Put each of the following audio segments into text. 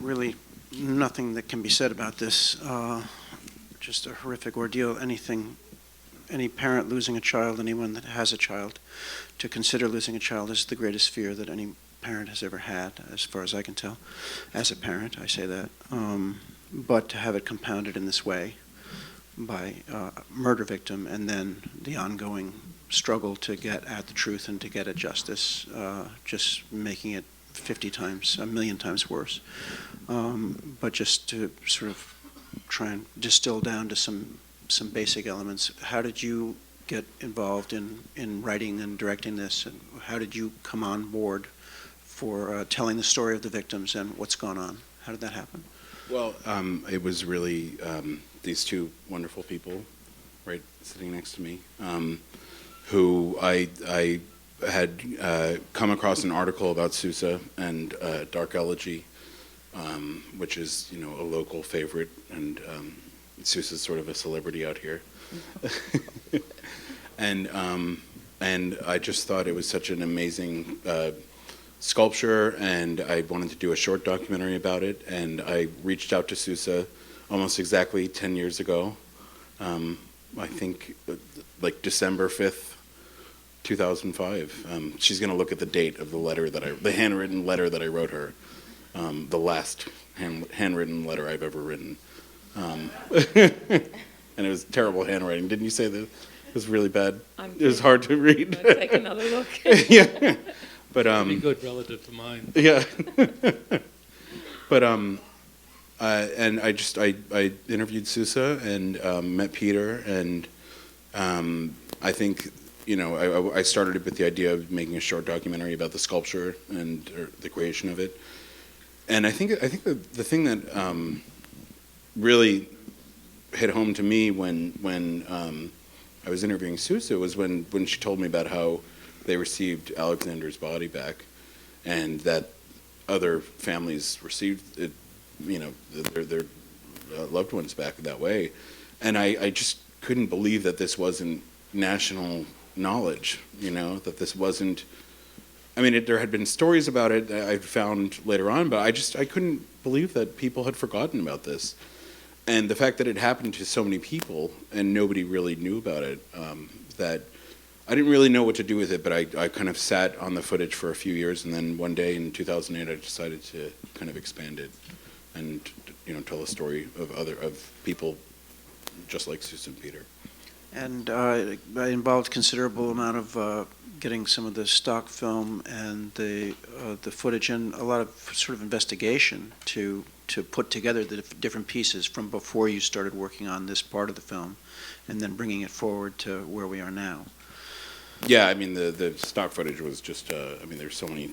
Really nothing that can be said about this. Just a horrific ordeal. Any parent losing a child, anyone that has a child, to consider losing a child is the greatest fear that any parent has ever had, as far as I can tell. As a parent, I say that. But to have it compounded in this way by a murder victim, and then the ongoing struggle to get at the truth and to get at justice, just making it 50 times, a million times worse. But just to sort of try and distill down to some basic elements, how did you get involved in writing and directing this, and how did you come on board for telling the story of the victims and what's gone on? How did that happen? Well, it was really these two wonderful people right sitting next to me, who I had come across an article about Sousa and Dark Elegy, which is, you know, a local favorite, and Sousa's sort of a celebrity out here. And I just thought it was such an amazing sculpture, and I wanted to do a short documentary about it, and I reached out to Sousa almost exactly 10 years ago. I think like December 5th, 2005. She's going to look at the date of the letter the handwritten letter that I wrote her, the last handwritten letter I've ever written. And it was terrible handwriting. Didn't you say that? It was really bad. It was hard to read. Let's take another look. Yeah, but pretty good relative to mine. Yeah, but and I interviewed Sousa and met Peter, and I think, you know, I started with the idea of making a short documentary about the sculpture and the creation of it, and I think the thing that really hit home to me when I was interviewing Sousa was when she told me about how they received Alexander's body back, and that other families received it, you know, their loved ones back that way, and I just couldn't believe that this wasn't national knowledge, you know, that this wasn't. I mean, there had been stories about it I found later on, but I couldn't believe that people had forgotten about this. And the fact that it happened to so many people and nobody really knew about it, that I didn't really know what to do with it, but I kind of sat on the footage for a few years, and then one day in 2008 I decided to kind of expand it and, you know, tell a story of people just like Sousa and Peter. And it involved considerable amount of getting some of the stock film and the footage, and a lot of sort of investigation to put together the different pieces from before you started working on this part of the film, and then bringing it forward to where we are now. Yeah, I mean, the stock footage was just, I mean, there's so many,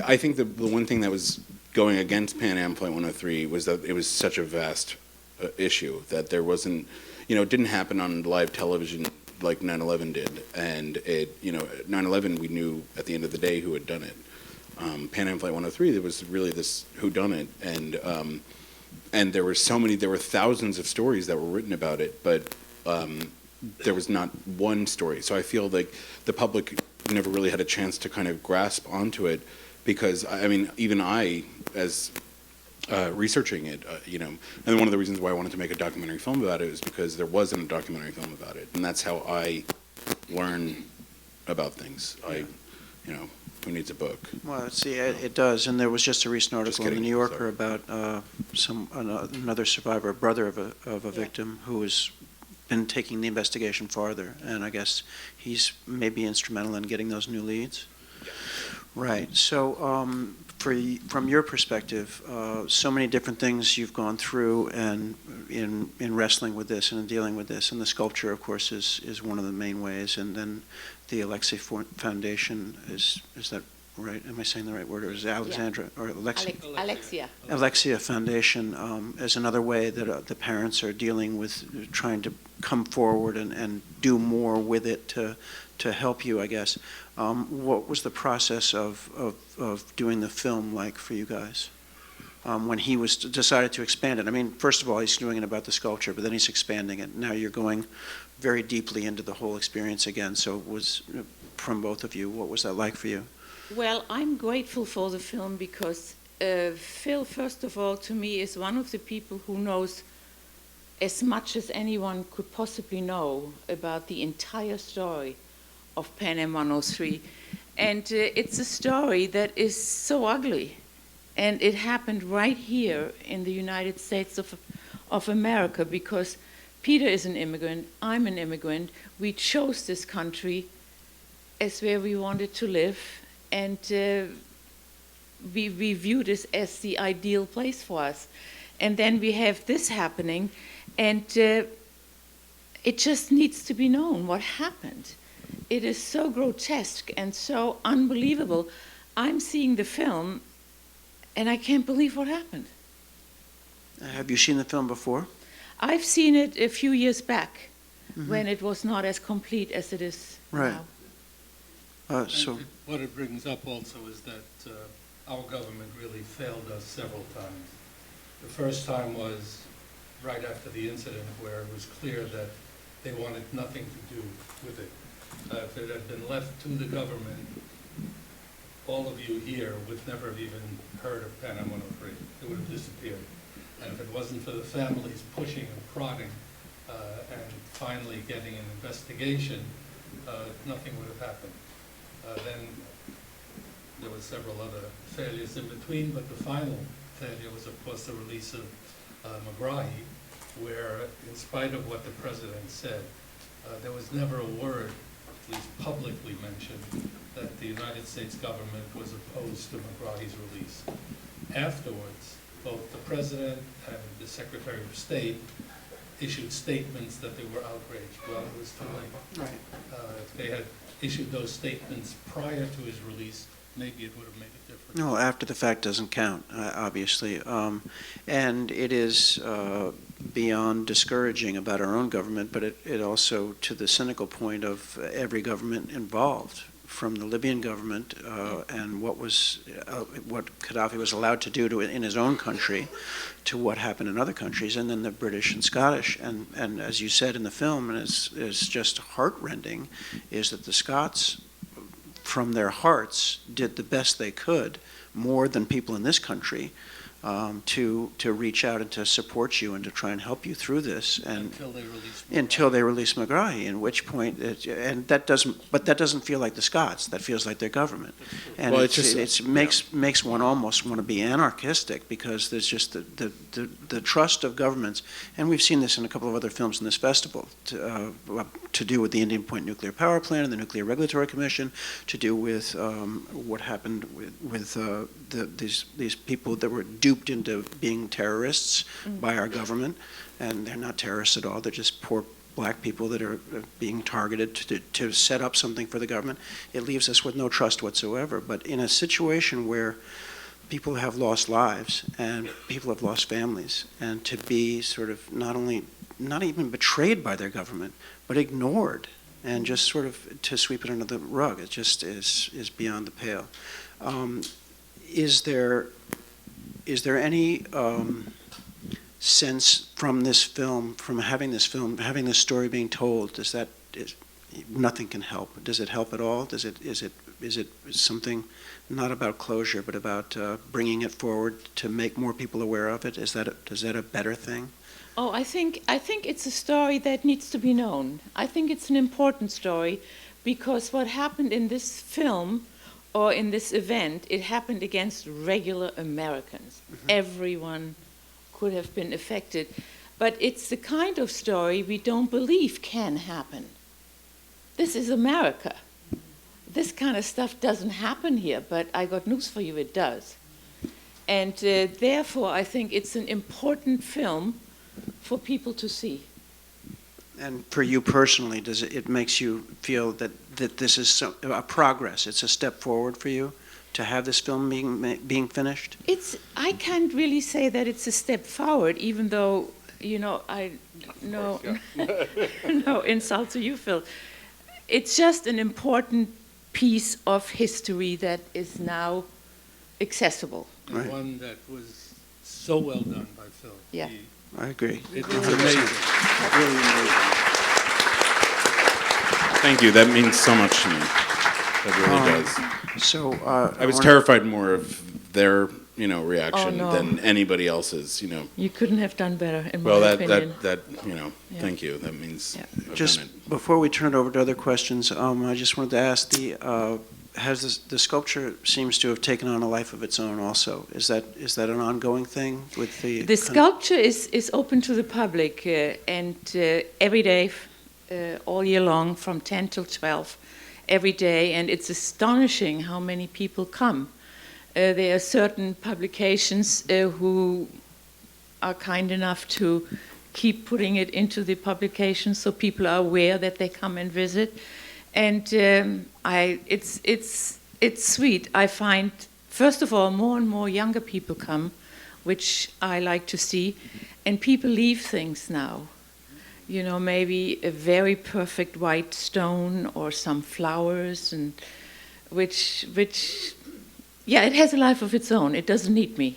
I think the one thing that was going against Pan Am Flight 103 was that it was such a vast issue, that there wasn't, you know, it didn't happen on live television like 9/11 did, and it, you know, 9/11 we knew at the end of the day who had done it. Pan Am Flight 103, there was really this whodunit, and there were thousands of stories that were written about it, but there was not one story. So I feel like the public never really had a chance to kind of grasp onto it, because I mean, even I, as researching it, you know, and one of the reasons why I wanted to make a documentary film about it is because there wasn't a documentary film about it, and that's how I learn about things. You know, who needs a book? Well, see, it does, and there was just a recent article in the New Yorker about another survivor, a brother of a victim, who has been taking the investigation farther, and I guess he's maybe instrumental in getting those new leads. Yeah. Right. So, from your perspective, so many different things you've gone through, and in wrestling with this and in dealing with this, and the sculpture, of course, is one of the main ways, and then the Alexei Foundation is that right? Am I saying the right word, or is it Alexandra or Alexia? Alexia Foundation is another way that the parents are dealing with trying to come forward and do more with it to help you, I guess. What was the process of doing the film like for you guys? When he was decided to expand it? I mean, first of all, he's doing it about the sculpture, but then he's expanding it. Now you're going very deeply into the whole experience again. So it was, from both of you, what was that like for you? Well, I'm grateful for the film because Phil, first of all, to me, is one of the people who knows as much as anyone could possibly know about the entire story of Pan Am 103. And it's a story that is so ugly. And it happened right here in the United States of America, because Peter is an immigrant, I'm an immigrant. We chose this country as where we wanted to live, and we view this as the ideal place for us. And then we have this happening, and it just needs to be known what happened. It is so grotesque and so unbelievable. I'm seeing the film, and I can't believe what happened. Have you seen the film before? I've seen it a few years back, when it was not as complete as it is Right. now. So, What it brings up also is that our government really failed us several times. The first time was right after the incident, where it was clear that they wanted nothing to do with it. If it had been left to the government, all of you here would never have even heard of Pan Am 103. It would have disappeared. And if it wasn't for the families pushing and prodding and finally getting an investigation, nothing would have happened. Then there were several other failures in between, but the final failure was, of course, the release of McGrahi, where, in spite of what the president said, there was never a word, at least publicly mentioned, that the United States government was opposed to McGrahi's release. Afterwards, both the president and the Secretary of State issued statements that they were outraged. Well, it was too late. right. If they had issued those statements prior to his release, maybe it would have made a difference. No, after the fact doesn't count, obviously. And it is beyond discouraging about our own government, but it also, to the cynical point of every government involved, from the Libyan government and what Gaddafi was allowed to do in his own country, to what happened in other countries, and then the British and Scottish. And as you said in the film, and it's just heartrending, is that the Scots, from their hearts, did the best they could, more than people in this country, to reach out and to support you and to try and help you through this, and Until they released McGrahi. until they release McGrahi, in which point, that doesn't feel like the Scots. That feels like their government, and Well, it makes one almost want to be anarchistic, because there's just the trust of governments, and we've seen this in a couple of other films in this festival, to do with the Indian Point nuclear power plant and the Nuclear Regulatory Commission, to do with what happened with these people that were duped into being terrorists by our government, and they're not terrorists at all. They're just poor black people that are being targeted to set up something for the government. It leaves us with no trust whatsoever. But in a situation where people have lost lives and people have lost families, and to be sort of not even betrayed by their government, but ignored, and just sort of to sweep it under the rug, it just is beyond the pale. Is there any sense from this film, from having this story being told, nothing can help? Does it help at all? Is it something not about closure, but about bringing it forward to make more people aware of it? Is that a better thing? Oh, I think it's a story that needs to be known. I think it's an important story, because what happened in this film, or in this event, it happened against regular Americans. Everyone could have been affected. But it's the kind of story we don't believe can happen. This is America. This kind of stuff doesn't happen here, but I got news for you, it does. And therefore, I think it's an important film for people to see. And for you personally, it makes you feel that this is a progress? It's a step forward for you to have this film being finished? I can't really say that it's a step forward, even though, no insult to you, Phil. It's just an important piece of history that is now accessible. And Right. one that was so well done by Phil. Yeah. I agree. It's amazing. Really amazing. Thank you. That means so much to me. That really does. So I was terrified more of their reaction no. than anybody else's. You couldn't have done better, in Well, my that opinion. Yeah. Thank you. That means Yeah. I've Just done it. before we turn it over to other questions, I just wanted to ask has the sculpture seems to have taken on a life of its own also. Is that an ongoing thing with the? The sculpture is open to the public and every day, all year long, from 10 till 12, every day, and it's astonishing how many people come. There are certain publications who are kind enough to keep putting it into the publication so people are aware that they come and visit. And it's sweet. I find, first of all, more and more younger people come, which I like to see, and people leave things now. Maybe a very perfect white stone or some flowers, and which it has a life of its own. It doesn't need me.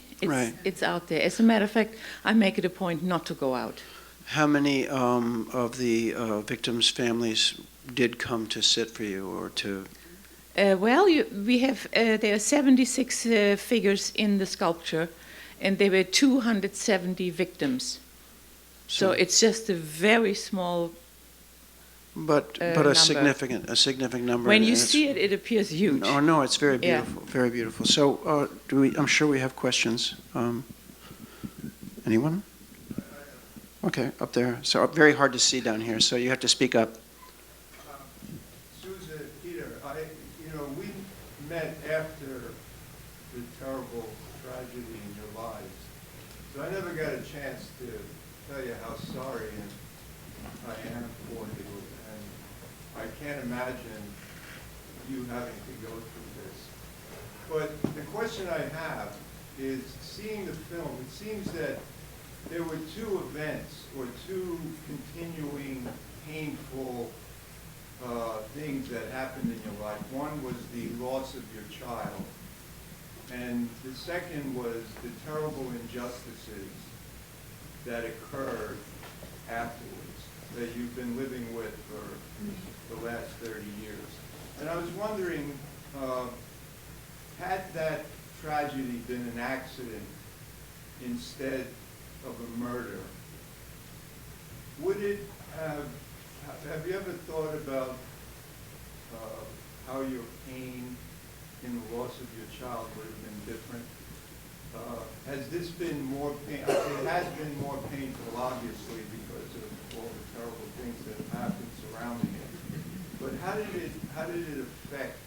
It's out there. As a matter of fact, I make it a point not to go out. How many of the victims' families did come to sit for you or to? We have there are 76 figures in the sculpture, and there were 270 victims. So it's just a very small. But number. a significant number. When you and see it, it appears huge. Oh no, it's very Yeah. beautiful, very beautiful. So I'm sure we have questions. Anyone? Okay, up there. So very hard to see down here. So you have to speak up. Susan, Peter, we met after the terrible tragedy in your lives. So I never got a chance to tell you how sorry I am for you. And I can't imagine you having to go through this. But the question I have is, seeing the film, it seems that there were two events or two continuing painful things that happened in your life. One was the loss of your child, and the second was the terrible injustices that occurred afterwards, that you've been living with for the last 30 years. And I was wondering, had that tragedy been an accident instead of a murder, would it have you ever thought about how your pain in the loss of your child would have been different? Has this been more pain? It has been more painful, obviously, because of all the terrible things that have happened surrounding it. But how did it affect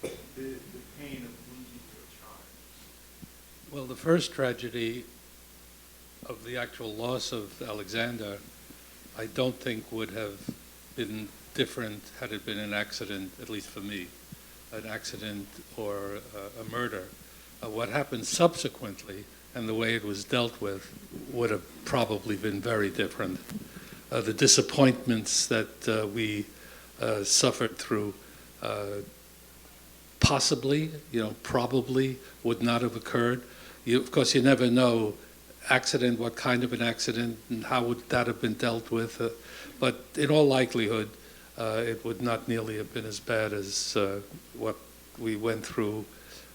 the pain of losing your child? Well, the first tragedy of the actual loss of Alexander, I don't think would have been different had it been an accident, at least for me, an accident or a murder. What happened subsequently and the way it was dealt with would have probably been very different. The disappointments that we suffered through possibly, probably would not have occurred. Of course, you never know accident, what kind of an accident, and how would that have been dealt with. But in all likelihood, it would not nearly have been as bad as what we went through,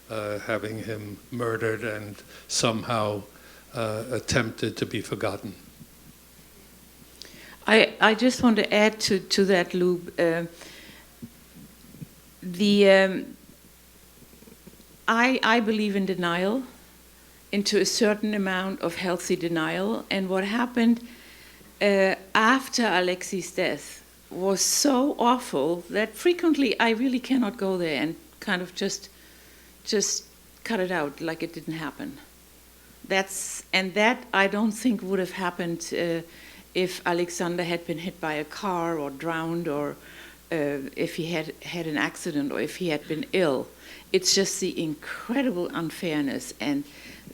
having him murdered and somehow attempted to be forgotten. I just want to add to that, Lou. I believe in denial, into a certain amount of healthy denial. And what happened after Alexi's death was so awful that frequently I really cannot go there and kind of just cut it out like it didn't happen. That I don't think would have happened if Alexander had been hit by a car or drowned, or if he had an accident, or if he had been ill. It's just the incredible unfairness, and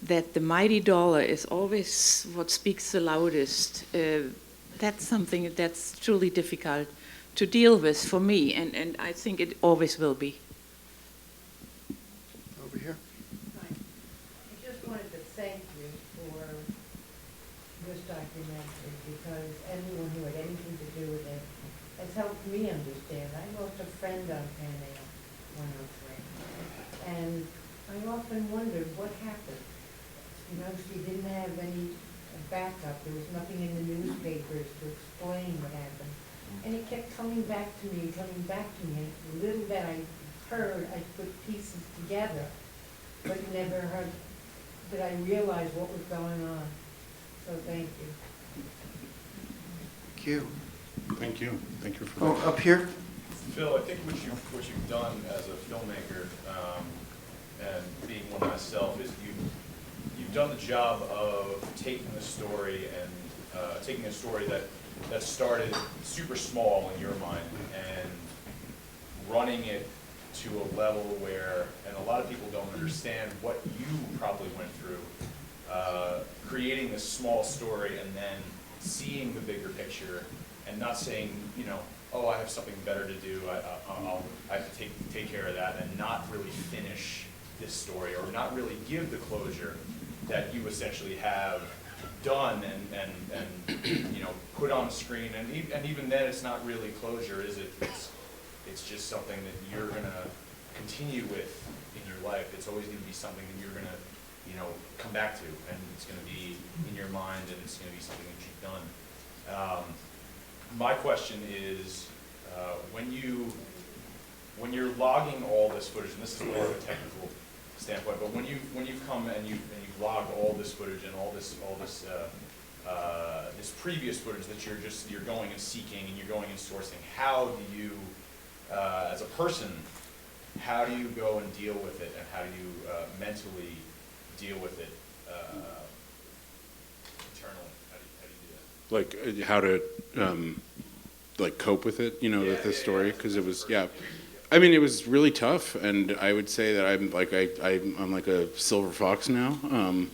that the mighty dollar is always what speaks the loudest. That's something that's truly difficult to deal with for me, and I think it always will be. Over here. I just wanted to thank you for this documentary, because anyone who had anything to do with it has helped me understand. I lost a friend on Pan Am 103, and I often wondered what happened. backup. There was nothing in the newspapers to explain what happened. And it kept coming back to me, coming back to me. And the little that I heard, I put pieces together, but never heard, did I realize what was going on. So thank you. Thank you. Thank you. Thank you for Oh, that. up here? Phil, I think what you've done as a filmmaker, and being one myself, is you've done the job of taking the story and taking a story that started super small in your mind and running it to a level where, and a lot of people don't understand what you probably went through, creating this small story and then seeing the bigger picture and not saying, you know, oh, I have something better to do, I have to take care of that, and not really finish this story, or not really give the closure that you essentially have done and you know, put on screen. And even then, it's not really closure, is it? It's just something that you're gonna continue with in your life. It's always gonna be something that you're gonna, you know, come back to, and it's gonna be in your mind, and it's gonna be something that you've done. My question is, when you're logging all this footage, and this is more of a technical standpoint, but when you've come and you've logged all this footage and all this this previous footage that you're going and seeking and you're going and sourcing, how do you, as a person, how do you go and deal with it, and how do you mentally deal with it internally? How do you do that? Like how to like cope with it, you know, with the story, because it was, yeah. I mean, it was really tough, and I would say that I'm like I'm like a silver fox now, and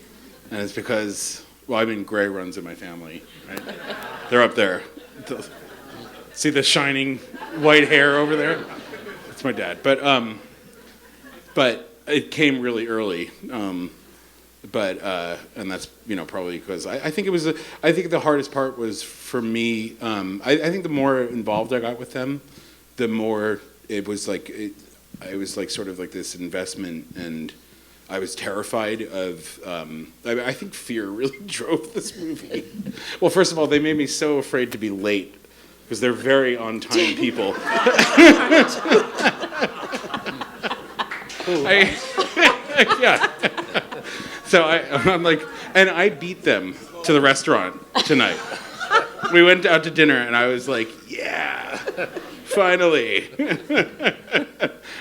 it's because, well, I mean, gray runs in my family, right? They're up there. See the shining white hair over there? That's my dad. But it came really early. And that's, you know, probably because I think it was, I think the hardest part was for me, I think the more involved I got with them, the more it was like, it was like sort of like this investment, and I was terrified of, I think fear really drove this movie. Well, first of all, they made me so afraid to be late, because they're very on-time people. Yeah. So I'm like, and I beat them to the restaurant tonight. We went out to dinner, and I was like, yeah, finally.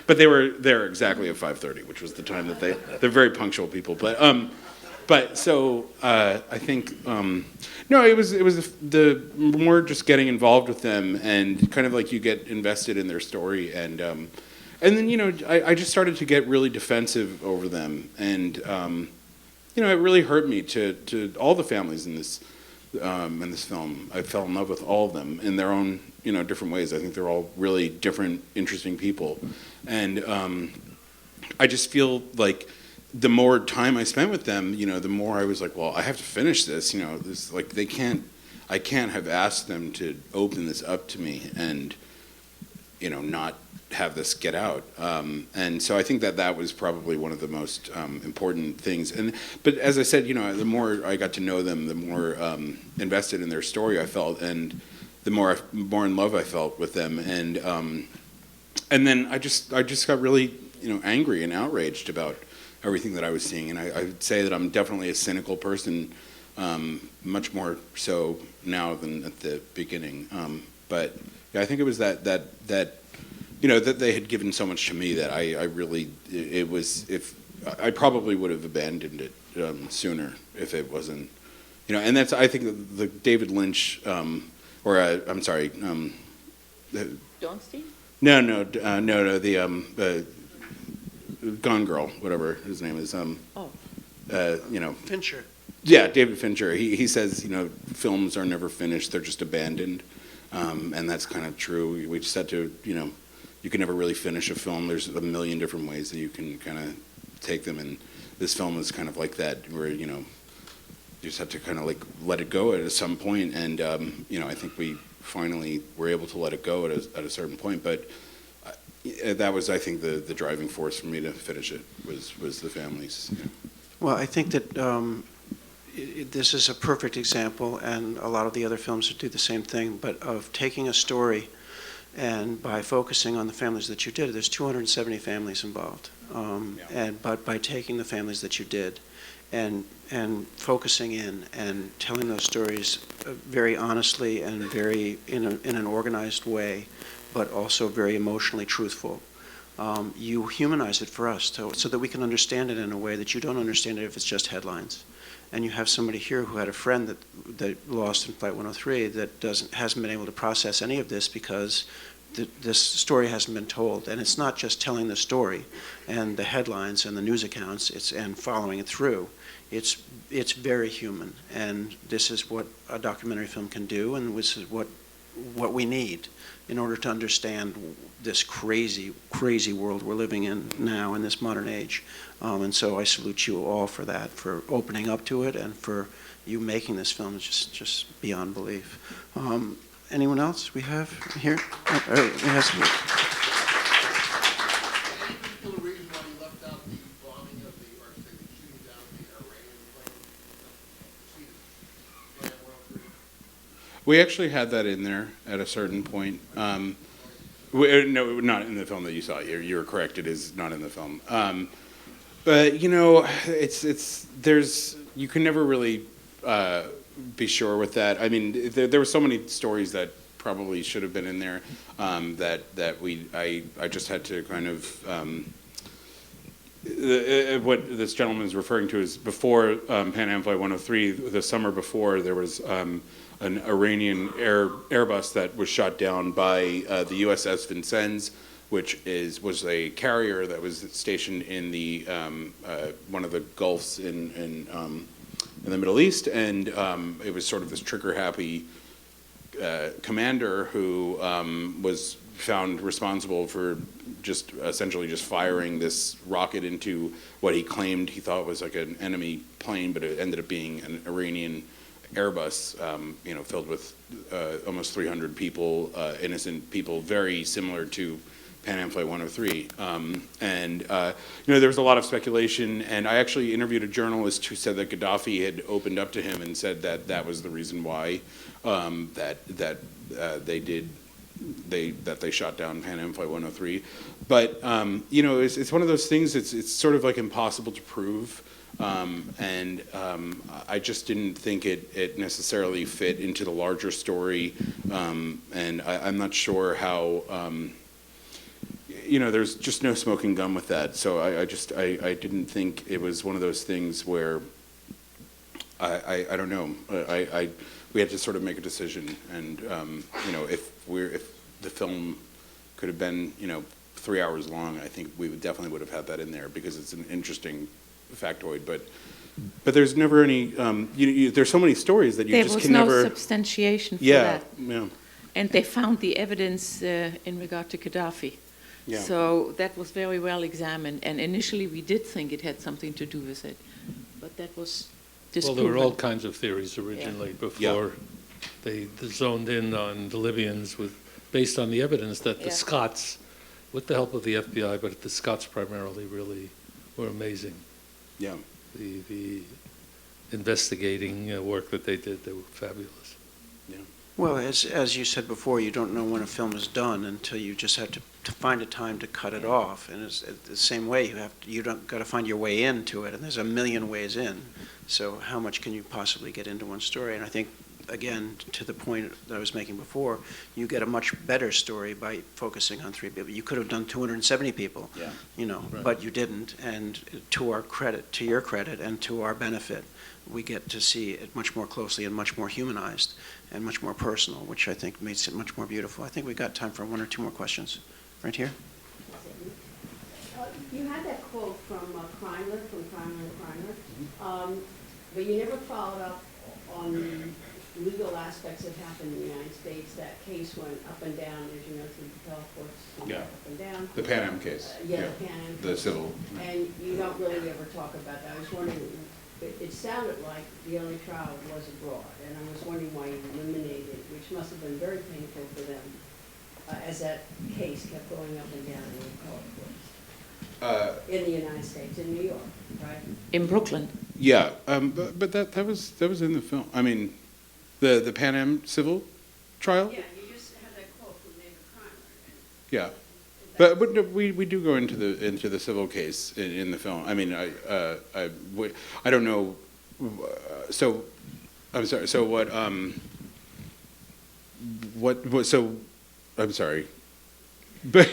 But they were there exactly at 5:30, which was the time that they're very punctual people. But so I think no, it was the more just getting involved with them, and kind of like you get invested in their story, and then, you know, I just started to get really defensive over them, and you know, it really hurt me to all the families in this film. I fell in love with all of them in their own, you know, different ways. I think they're all really different, interesting people, and I just feel like the more time I spent with them, you know, the more I was like, well, I have to finish this. You know, this, like, I can't have asked them to open this up to me and, you know, not have this get out, and so I think that was probably one of the most important things. But as I said, you know, the more I got to know them, the more invested in their story I felt, and the more in love I felt with them, and then I just got really, you know, angry and outraged about everything that I was seeing, and I would say that I'm definitely a cynical person, much more so now than at the beginning. But yeah, I think it was that. You know, that they had given so much to me that I really, it was, if I probably would have abandoned it sooner if it wasn't, you know, and that's, I think the David Lynch, I'm sorry. Dornstein? No, the Gone Girl, whatever his name is. You know. Fincher. Yeah, David Fincher. He says, you know, films are never finished, they're just abandoned. And that's kind of true. We just had to, you know, you can never really finish a film. There's a million different ways that you can kind of take them, and this film is kind of like that, where, you know, you just have to kind of like let it go at some point, and you know, I think we finally were able to let it go at a certain point, but that was, I think, the driving force for me to finish it was the families. Yeah. Well, I think that this is a perfect example, and a lot of the other films do the same thing, but of taking a story and by focusing on the families that you did, there's 270 families involved. But by taking the families that you did and focusing in and telling those stories very honestly and very in an organized way, but also very emotionally truthful, you humanize it for us so that we can understand it in a way that you don't understand it if it's just headlines. And you have somebody here who had a friend that lost in Flight 103 that hasn't been able to process any of this because this story hasn't been told. And it's not just telling the story and the headlines and the news accounts and following it through. It's very human, and this is what a documentary film can do, and this is what we need in order to understand this crazy, crazy world we're living in now in this modern age. And so I salute you all for that, for opening up to it, and for you making this film. It's just beyond belief. Anyone else we have here? We have some. Any particular reason why you left out the bombing of the, or say, the shooting down the Iranian plane? We actually had that in there at a certain point. No, not in the film that you saw. You were correct. It is not in the film. But you know, you can never really be sure with that. I mean, there were so many stories that probably should have been in there that I just had to kind of. What this gentleman is referring to is before Pan Am Flight 103, the summer before, there was an Iranian Airbus that was shot down by the USS Vincennes, which was a carrier that was stationed in the one of the Gulfs in the Middle East, and it was sort of this trigger-happy commander who was found responsible for just essentially just firing this rocket into what he claimed he thought was like an enemy plane, but it ended up being an Iranian Airbus, filled with almost 300 people, innocent people, very similar to Pan Am Flight 103. There was a lot of speculation, and I actually interviewed a journalist who said that Gaddafi had opened up to him and said that that was the reason why they shot down Pan Am Flight 103. But it's one of those things. It's sort of like impossible to prove. I just didn't think it necessarily fit into the larger story, and I'm not sure how. There's just no smoking gun with that. So I didn't think it was one of those things where I don't know. We had to sort of make a decision, and if the film could have been 3 hours long, I think we definitely would have had that in there because it's an interesting factoid. But there's never any. There's so many stories that you just can never. There was no substantiation for that. Yeah. And they found the evidence in regard to Gaddafi. Yeah. So that was very well examined, and initially we did think it had something to do with it, but that was disproven. Well, there were all kinds of theories originally before they zoned in on the Libyans based on the evidence that the Scots, with the help of the FBI, but the Scots primarily really were amazing. Yeah. The investigating work that they did, they were fabulous. Yeah. Well, as you said before, you don't know when a film is done until you just have to find a time to cut it off. And it's the same way you don't got to find your way into it, and there's a million ways in. So how much can you possibly get into one story? And I think, again, to the point that I was making before, you get a much better story by focusing on 3 people. You could have done 270 people, Right. but you didn't. And to your credit, and to our benefit, we get to see it much more closely and much more humanized and much more personal, which I think makes it much more beautiful. I think we've got time for 1 or 2 more questions. Right here. You had that quote from Kreiner, but you never followed up on the legal aspects that happened in the United States. That case went up and down, as you know, through the appellate courts, Yeah. up and down. The Pan Am case. The Pan Am The case. civil. And you don't really ever talk about that. I was wondering, it sounded like the only trial was abroad, and I was wondering why you eliminated it, which must have been very painful for them, as that case kept going up and down in the appellate courts. In the United States, in New York, right? In Brooklyn. Yeah, but that was in the film. I mean, the Pan Am civil trial. Yeah, you just had that quote from David Kramer. Yeah, but no, we do go into the civil case in the film. I mean, I don't know. So I'm sorry. So what? So I'm sorry. But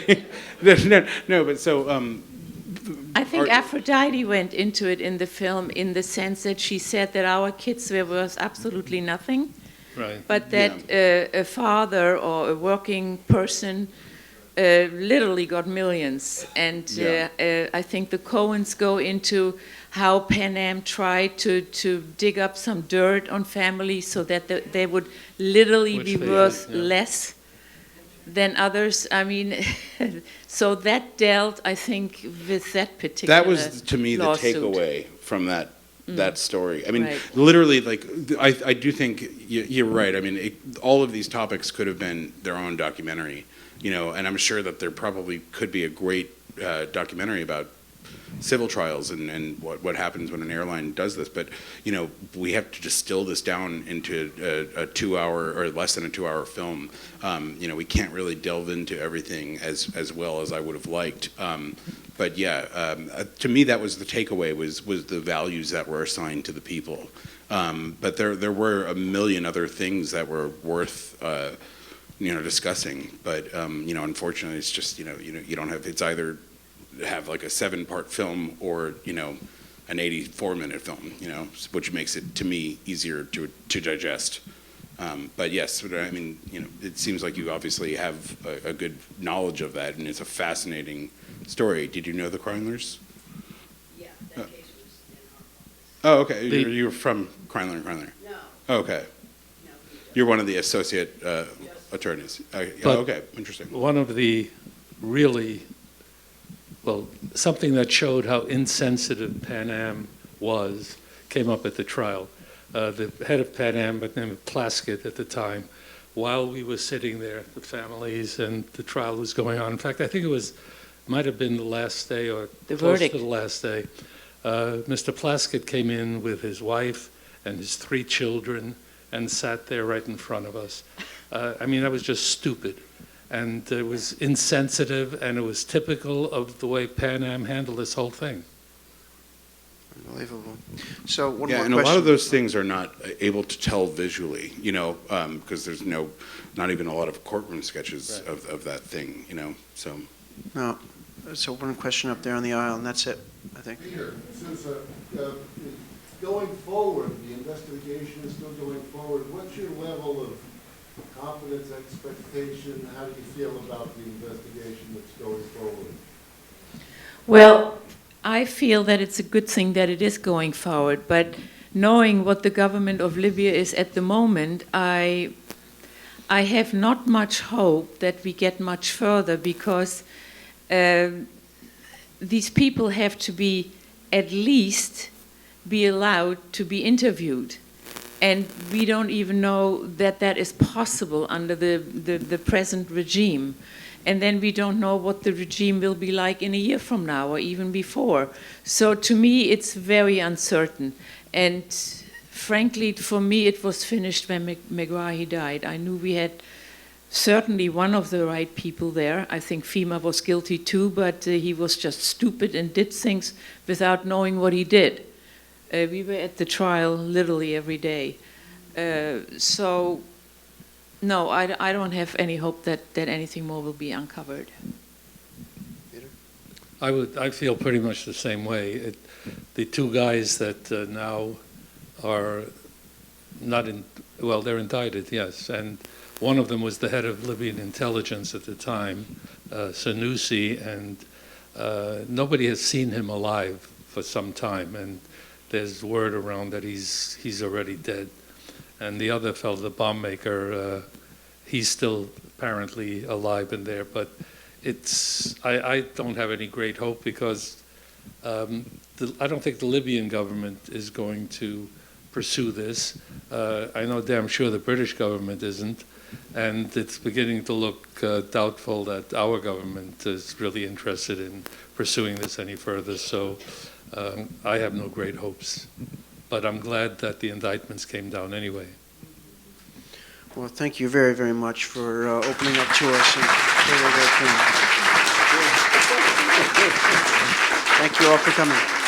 no. But so I think Aphrodite went into it in the film in the sense that she said that our kids were worth absolutely nothing, Right. but that a father or a working person literally got millions. And I think the Coens go into how Pan Am tried to dig up some dirt on families so that they would literally Which be they worth did, yeah. less than others. I mean, so that dealt, I think, with that particular that was to me the lawsuit. takeaway from that story. I mean, Right. literally, like I do think you're right. I mean, all of these topics could have been their own documentary, and I'm sure that there probably could be a great documentary about civil trials and what happens when an airline does this. But we have to distill this down into a 2-hour or less than a 2-hour film. We can't really delve into everything as well as I would have liked. But yeah, to me that was the takeaway was the values that were assigned to the people. But there were a million other things that were worth discussing. But unfortunately, it's just you don't have. It's either have like a 7-part film or an 84-minute film, which makes it to me easier to digest. But yes, I mean, it seems like you obviously have a good knowledge of that, and it's a fascinating story. Did you know the Kreinlers? Yeah, that case was in our office. Oh, okay. You were from Kreinler and Kreinler. No, Oh, okay. no. You're one of the associate attorneys. But- okay, interesting. One of the really, something that showed how insensitive Pan Am was came up at the trial. The head of Pan Am, but named Plaskett at the time, while we were sitting there, the families, and the trial was going on. In fact, I think it might have been the last day or The close verdict. to the last day. Mr. Plaskett came in with his wife and his 3 children and sat there right in front of us. I mean, that was just stupid. And it was insensitive, and it was typical of the way Pan Am handled this whole thing. Unbelievable. So one Yeah, more and question. a lot of those things are not able to tell visually, because there's not even a lot of courtroom sketches Right. of that thing, so. No. So one question up there on the aisle, and that's it, I think. Peter, since going forward, the investigation is still going forward, what's your level of confidence, expectation? How do you feel about the investigation that's going forward? Well, I feel that it's a good thing that it is going forward, but knowing what the government of Libya is at the moment, I have not much hope that we get much further, because these people have to be at least be allowed to be interviewed. And we don't even know that that is possible under the present regime. And then we don't know what the regime will be like in a year from now or even before. So to me, it's very uncertain. And frankly, for me, it was finished when Megrahi died. I knew we had certainly one of the right people there. I think FEMA was guilty too, but he was just stupid and did things without knowing what he did. We were at the trial literally every day. So, no, I don't have any hope that anything more will be uncovered. I feel pretty much the same way. The 2 guys that now are not in, they're indicted, yes, and one of them was the head of Libyan intelligence at the time, Sanusi, and nobody has seen him alive for some time, and there's word around that he's already dead. And the other fellow, the bomb maker, he's still apparently alive in there. But I don't have any great hope, because I don't think the Libyan government is going to pursue this. I know damn sure the British government isn't. And it's beginning to look doubtful that our government is really interested in pursuing this any further. So I have no great hopes. But I'm glad that the indictments came down anyway. Well, thank you very, very much for opening up to us. And very, very clear. Thank you all for coming.